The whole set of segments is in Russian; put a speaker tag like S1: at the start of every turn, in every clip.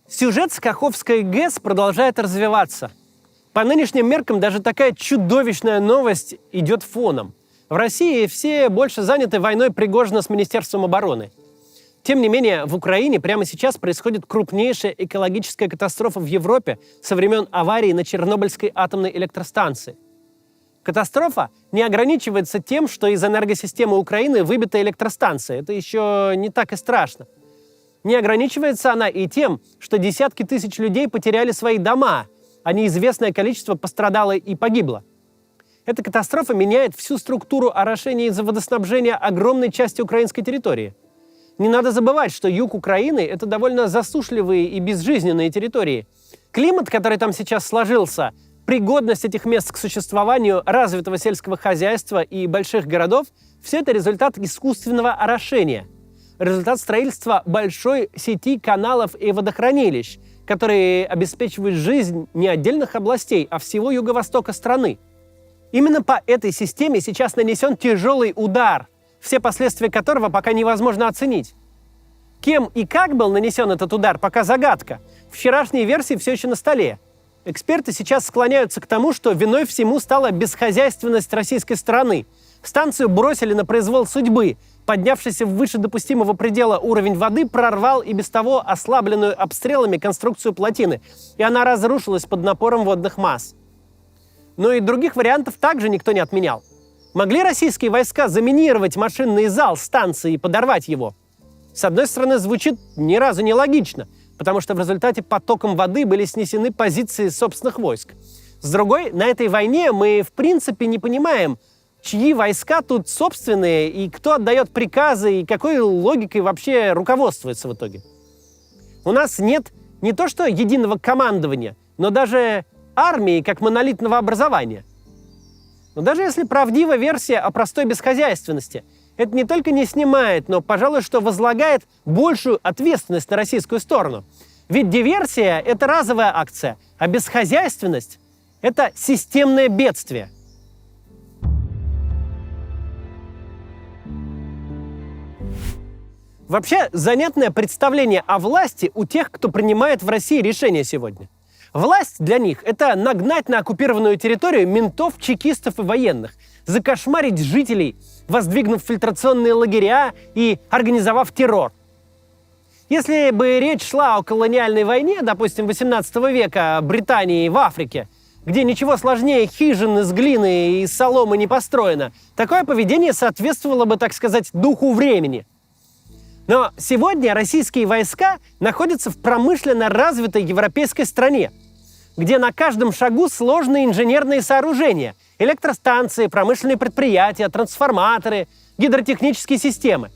S1: Сюжет с Каховской ГЭС продолжает развиваться. По нынешним меркам даже такая чудовищная новость идет фоном. В России все больше заняты войной Пригожина с Министерством обороны. Тем не менее, в Украине прямо сейчас происходит крупнейшая экологическая катастрофа в Европе со времен аварии на Чернобыльской атомной электростанции. Катастрофа не ограничивается тем, что из энергосистемы Украины выбита электростанция. Это еще не так и страшно. Не ограничивается она и тем, что десятки тысяч людей потеряли свои дома, а неизвестное количество пострадало и погибло. Эта катастрофа меняет всю структуру орошения из-за водоснабжения огромной части украинской территории. Не надо забывать, что юг Украины – это довольно засушливые и безжизненные территории. Климат, который там сейчас сложился, пригодность этих мест к существованию развитого сельского хозяйства и больших городов – все это результат искусственного орошения. Результат строительства большой сети каналов и водохранилищ, которые обеспечивают жизнь не отдельных областей, а всего юго-востока страны. Именно по этой системе сейчас нанесен тяжелый удар, все последствия которого пока невозможно оценить. Кем и как был нанесен этот удар, пока загадка. Вчерашние версии все еще на столе. Эксперты сейчас склоняются к тому, что виной всему стала бесхозяйственность российской стороны. Станцию бросили на произвол судьбы. Поднявшийся выше допустимого предела уровень воды прорвал и без того ослабленную обстрелами конструкцию плотины, и она разрушилась под напором водных масс. Но и других вариантов также никто не отменял. Могли российские войска заминировать машинный зал станции и подорвать его? С одной стороны, звучит ни разу не логично, потому что в результате потоком воды были снесены позиции собственных войск. С другой, на этой войне мы в принципе не понимаем, чьи войска тут собственные, и кто отдает приказы, и какой логикой вообще руководствуется в итоге. У нас нет не то что единого командования, но даже армии как монолитного образования. Но даже если правдива версия о простой бесхозяйственности, это не только не снимает, но, пожалуй, что возлагает большую ответственность на российскую сторону. Ведь диверсия – это разовая акция, а бесхозяйственность – это системное бедствие. Вообще, занятное представление о власти у тех, кто принимает в России решения сегодня. Власть для них – это нагнать на оккупированную территорию ментов, чекистов и военных, закошмарить жителей, воздвигнув фильтрационные лагеря и организовав террор. Если бы речь шла о колониальной войне, допустим, XVIII века Британии в Африке, где ничего сложнее хижин из глины и соломы не построено, такое поведение соответствовало бы, так сказать, духу времени. Но сегодня российские войска находятся в промышленно развитой европейской стране, где на каждом шагу сложные инженерные сооружения, электростанции, промышленные предприятия, трансформаторы, гидротехнические системы.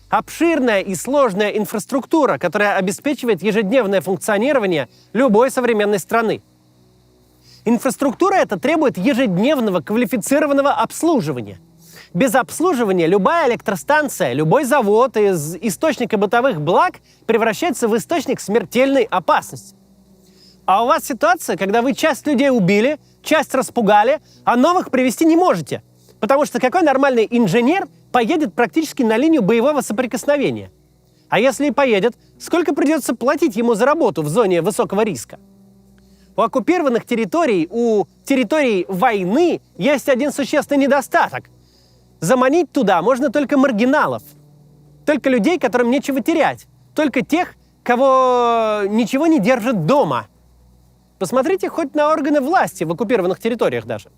S1: Обширная и сложная инфраструктура, которая обеспечивает ежедневное функционирование любой современной страны. Инфраструктура эта требует ежедневного квалифицированного обслуживания. Без обслуживания любая электростанция, любой завод из источника бытовых благ превращается в источник смертельной опасности. А у вас ситуация, когда вы часть людей убили, часть распугали, а новых привести не можете. Потому что какой нормальный инженер поедет практически на линию боевого соприкосновения? А если и поедет, сколько придется платить ему за работу в зоне высокого риска? У оккупированных территорий, у территорий войны есть один существенный недостаток. Заманить туда можно только маргиналов, только людей, которым нечего терять, только тех, кого ничего не держит дома. Посмотрите хоть на органы власти в оккупированных территориях даже.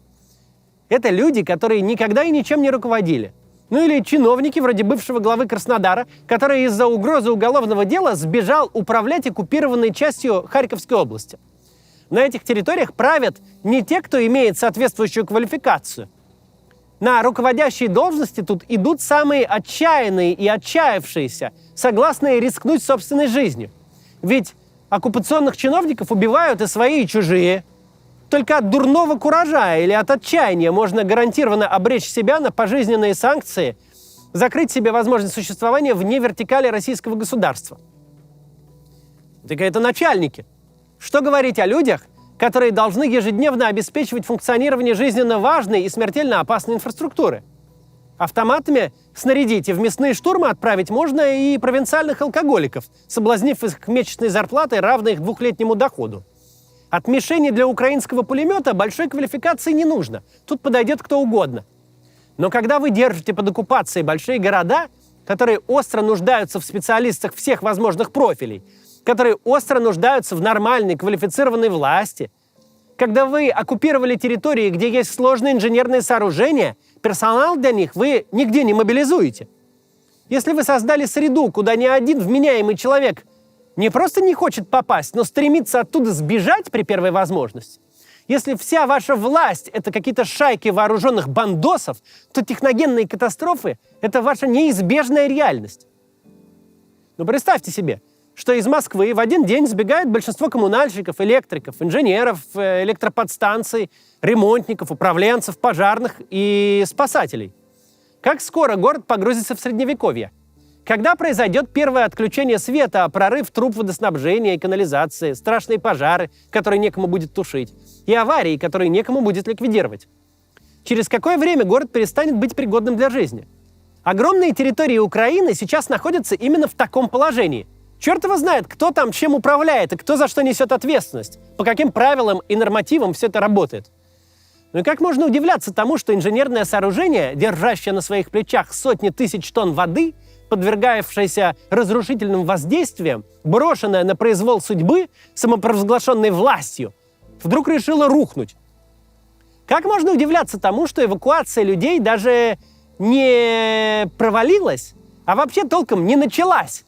S1: Это люди, которые никогда и ничем не руководили. Ну или чиновники вроде бывшего главы Краснодара, который из-за угрозы уголовного дела сбежал управлять оккупированной частью Харьковской области. На этих территориях правят не те, кто имеет соответствующую квалификацию. На руководящие должности тут идут самые отчаянные и отчаявшиеся, согласные рискнуть собственной жизнью. Ведь оккупационных чиновников убивают и свои, и чужие. Только от дурного куража или от отчаяния можно гарантированно обречь себя на пожизненные санкции, закрыть себе возможность существования вне вертикали российского государства. Так это начальники. Что говорить о людях, которые должны ежедневно обеспечивать функционирование жизненно важной и смертельно опасной инфраструктуры? Автоматами Снарядить и в мясные штурмы отправить можно и провинциальных алкоголиков, соблазнив их месячной зарплатой, равной их двухлетнему доходу. От мишени для украинского пулемета большой квалификации не нужно. Тут подойдет кто угодно. Но когда вы держите под оккупацией большие города, которые остро нуждаются в специалистах всех возможных профилей, которые остро нуждаются в нормальной, квалифицированной власти, когда вы оккупировали территории, где есть сложные инженерные сооружения, персонал для них вы нигде не мобилизуете. Если вы создали среду, куда ни один вменяемый человек не просто не хочет попасть, но стремится оттуда сбежать при первой возможности, если вся ваша власть — это какие-то шайки вооруженных бандосов, то техногенные катастрофы — это ваша неизбежная реальность. Но представьте себе, что из Москвы в один день сбегает большинство коммунальщиков, электриков, инженеров, электроподстанций, ремонтников, управленцев, пожарных и спасателей. Как скоро город погрузится в Средневековье? Когда произойдет первое отключение света, прорыв труб водоснабжения и канализации, страшные пожары, которые некому будет тушить, и аварии, которые некому будет ликвидировать? Через какое время город перестанет быть пригодным для жизни? Огромные территории Украины сейчас находятся именно в таком положении. Черт его знает, кто там чем управляет и кто за что несет ответственность, по каким правилам и нормативам все это работает. Ну и как можно удивляться тому, что инженерное сооружение, держащее на своих плечах сотни тысяч тонн воды, подвергавшееся разрушительным воздействиям, брошенное на произвол судьбы самопровозглашенной властью, вдруг решило рухнуть? Как можно удивляться тому, что эвакуация людей даже не провалилась, а вообще толком не началась?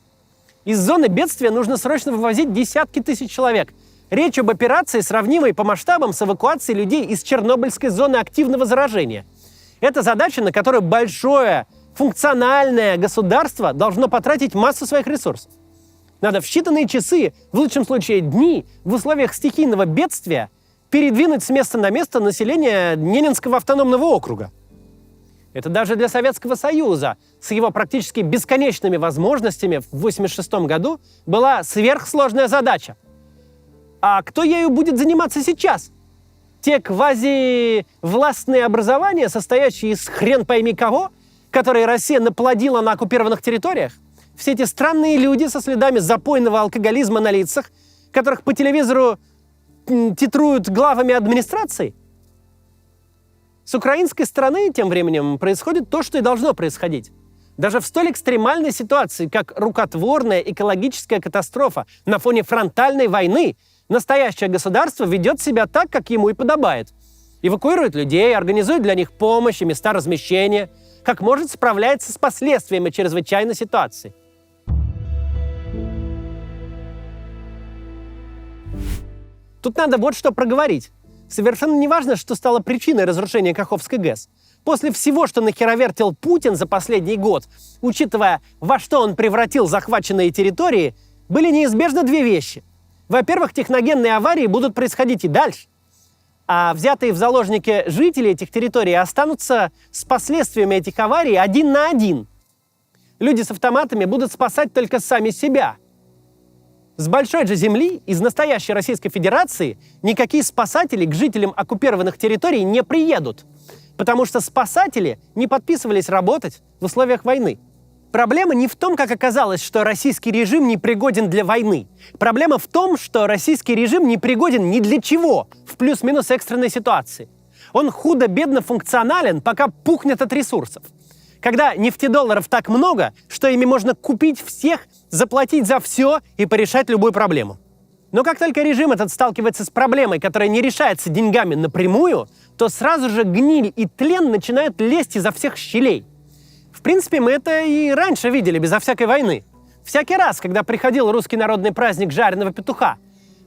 S1: Из зоны бедствия нужно срочно вывозить десятки тысяч человек. Речь об операции, сравнимой по масштабам с эвакуацией людей из Чернобыльской зоны активного заражения. Это задача, на которую большое функциональное государство должно потратить массу своих ресурсов. Надо в считанные часы, в лучшем случае дни, в условиях стихийного бедствия передвинуть с места на место население Ненецкого автономного округа. Это даже для Советского Союза с его практически бесконечными возможностями в 1986 году была сверхсложная задача. А кто ею будет заниматься сейчас? Те квазивластные образования, состоящие из хрен пойми кого, которые Россия наплодила на оккупированных территориях? Все эти странные люди со следами запойного алкоголизма на лицах, которых по телевизору титруют главами администрации? С украинской стороны тем временем происходит то, что и должно происходить. Даже в столь экстремальной ситуации, как рукотворная экологическая катастрофа на фоне фронтальной войны, настоящее государство ведет себя так, как ему и подобает. Эвакуирует людей, организует для них помощь и места размещения, как может справляется с последствиями чрезвычайной ситуации. Тут надо вот что проговорить. Совершенно не важно, что стало причиной разрушения Каховской ГЭС. После всего, что нахеровертел Путин за последний год, учитывая, во что он превратил захваченные территории, были неизбежны две вещи. Во-первых, техногенные аварии будут происходить и дальше. А взятые в заложники жители этих территорий останутся с последствиями этих аварий один на один. Люди с автоматами будут спасать только сами себя. С большой же земли из настоящей Российской Федерации никакие спасатели к жителям оккупированных территорий не приедут, потому что спасатели не подписывались работать в условиях войны. Проблема не в том, как оказалось, что российский режим не пригоден для войны. Проблема в том, что российский режим не пригоден ни для чего в плюс-минус экстренной ситуации. Он худо-бедно функционален, пока пухнет от ресурсов. Когда нефтедолларов так много, что ими можно купить всех, заплатить за все и порешать любую проблему. Но как только режим этот сталкивается с проблемой, которая не решается деньгами напрямую, то сразу же гниль и тлен начинают лезть изо всех щелей. В принципе, мы это и раньше видели, безо всякой войны. Всякий раз, когда приходил русский народный праздник жареного петуха,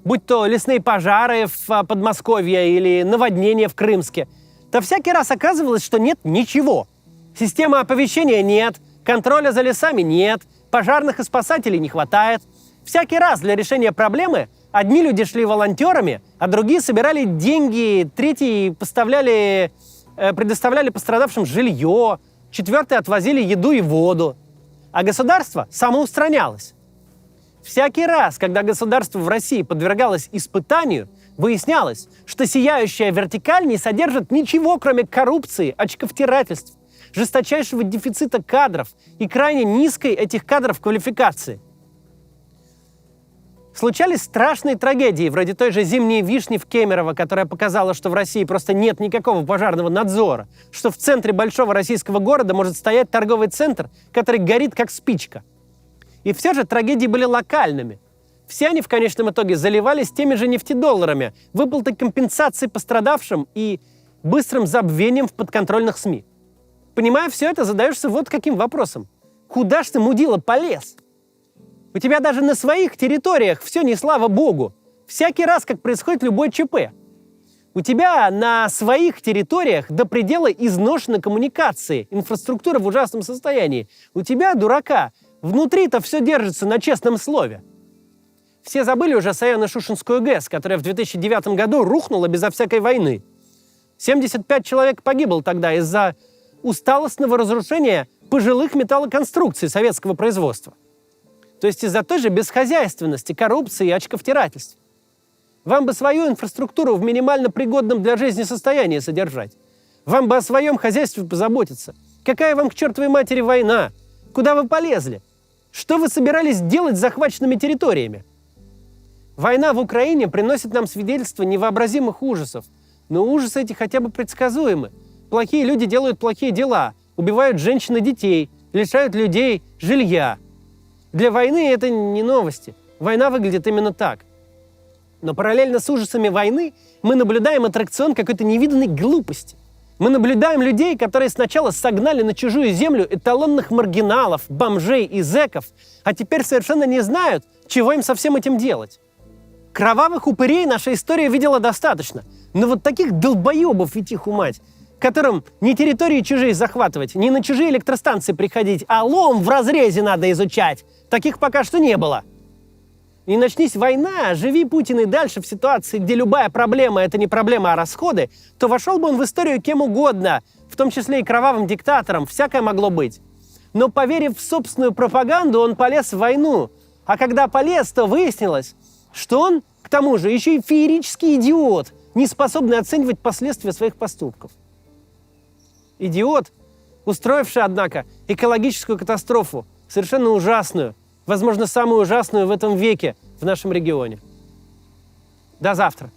S1: будь то лесные пожары в Подмосковье или наводнения в Крымске, то всякий раз оказывалось, что нет ничего. Системы оповещения нет, контроля за лесами нет, пожарных и спасателей не хватает. Всякий раз для решения проблемы одни люди шли волонтерами, а другие собирали деньги, третьи предоставляли пострадавшим жилье, четвертые отвозили еду и воду. А государство самоустранялось. Всякий раз, когда государство в России подвергалось испытанию, выяснялось, что сияющая вертикаль не содержит ничего, кроме коррупции, очковтирательств, жесточайшего дефицита кадров и крайне низкой этих кадров квалификации. Случались страшные трагедии, вроде той же зимней вишни в Кемерово, которая показала, что в России просто нет никакого пожарного надзора, что в центре большого российского города может стоять торговый центр, который горит как спичка. И все же трагедии были локальными. Все они в конечном итоге заливались теми же нефтедолларами, выплатой компенсаций пострадавшим и быстрым забвением в подконтрольных СМИ. Понимая все это, задаешься вот каким вопросом. Куда ж ты, мудила, полез? У тебя даже на своих территориях все не слава богу. Всякий раз, как происходит любой ЧП. У тебя на своих территориях до предела изношены коммуникации, инфраструктура в ужасном состоянии. У тебя, дурака, внутри-то все держится на честном слове. Все забыли уже Саяно-Шушенскую ГЭС, которая в 2009 году рухнула безо всякой войны. 75 человек погибло тогда из-за усталостного разрушения пожилых металлоконструкций советского производства. То есть из-за той же бесхозяйственности, коррупции и очковтирательств. Вам бы свою инфраструктуру в минимально пригодном для жизни состоянии содержать. Вам бы о своем хозяйстве позаботиться. Какая вам к чертовой матери война? Куда вы полезли? Что вы собирались делать с захваченными территориями? Война в Украине приносит нам свидетельство невообразимых ужасов. Но ужасы эти хотя бы предсказуемы. Плохие люди делают плохие дела, убивают женщин и детей, лишают людей жилья. Для войны это не новости. Война выглядит именно так. Но параллельно с ужасами войны мы наблюдаем аттракцион какой-то невиданной глупости. Мы наблюдаем людей, которые сначала согнали на чужую землю эталонных маргиналов, бомжей и зэков, а теперь совершенно не знают, чего им со всем этим делать. Кровавых упырей наша история видела достаточно, но вот таких долбоебов, ведь их мать, которым не территории чужие захватывать, не на чужие электростанции приходить, а лом в разрезе надо изучать, таких пока что не было. И начнись война, живи Путин и дальше в ситуации, где любая проблема – это не проблема, а расходы, то вошел бы он в историю кем угодно, в том числе и кровавым диктатором, всякое могло быть. Но поверив в собственную пропаганду, он полез в войну. А когда полез, то выяснилось, что он, к тому же, еще и феерический идиот, не способный оценивать последствия своих поступков. Идиот, устроивший, однако, экологическую катастрофу, совершенно ужасную, возможно, самую ужасную в этом веке в нашем регионе. До завтра.